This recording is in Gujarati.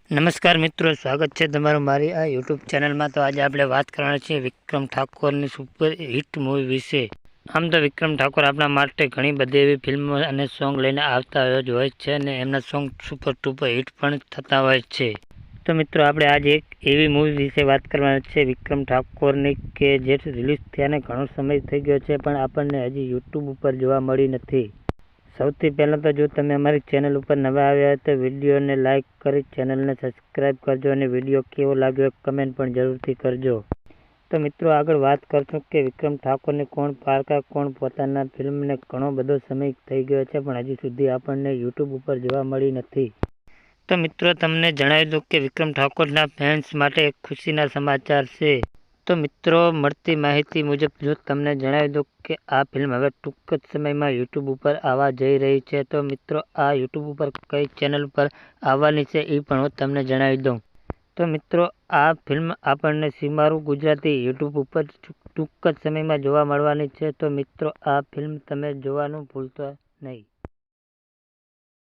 નમસ્કાર મિત્રો, સ્વાગત છે તમારું મારી આ યુટ્યુબ ચેનલમાં। તો આજે આપણે વાત કરવાના છીએ વિક્રમ ઠાકોરની સુપર હિટ મૂવી વિશે। આમ તો વિક્રમ ઠાકોર આપણા માટે ઘણી બધી એવી ફિલ્મો અને સોંગ લઈને આવતા જ હોય છે અને એમના સોંગ સુપર ડુપર હિટ પણ થતા હોય છે। તો મિત્રો આપણે આજે એક એવી મૂવી વિશે વાત કરવાના છે વિક્રમ ઠાકોરની કે જે રિલીઝ થયાને ઘણો સમય થઈ ગયો છે પણ આપણને હજી યુટ્યુબ ઉપર જોવા મળી નથી। સૌથી પહેલાં તો જો તમે અમારી ચેનલ ઉપર નવા આવ્યા હોય તો વિડીયોને લાઇક કરી ચેનલને સબસ્ક્રાઈબ કરજો અને વિડીયો કેવો લાગ્યો કમેન્ટ પણ જરૂરથી કરજો। તો મિત્રો આગળ વાત કરશું કે વિક્રમ ઠાકોરને કોણ પારકા કોણ પોતાના ફિલ્મને ઘણો બધો સમય થઈ ગયો છે પણ હજી સુધી આપણને યુટ્યુબ ઉપર જોવા મળી નથી। તો મિત્રો તમને જણાવી દઉં કે વિક્રમ ઠાકોરના ફેન્સ માટે એક ખુશીના સમાચાર છે। તો મિત્રો મળતી માહિતી મુજબ જો તમને જણાવી દઉં કે આ ફિલ્મ હવે ટૂંક જ સમયમાં યુટ્યુબ ઉપર આવવા જઈ રહી છે। તો મિત્રો આ યુટ્યુબ ઉપર કઈ ચેનલ પર આવવાની છે એ પણ હું તમને જણાવી દઉં। તો મિત્રો આ ફિલ્મ આપણને સીમારું ગુજરાતી યુટ્યુબ ઉપર ટૂંક જ સમયમાં જોવા મળવાની છે। તો મિત્રો આ ફિલ્મ તમે જોવાનું ભૂલતા નહીં।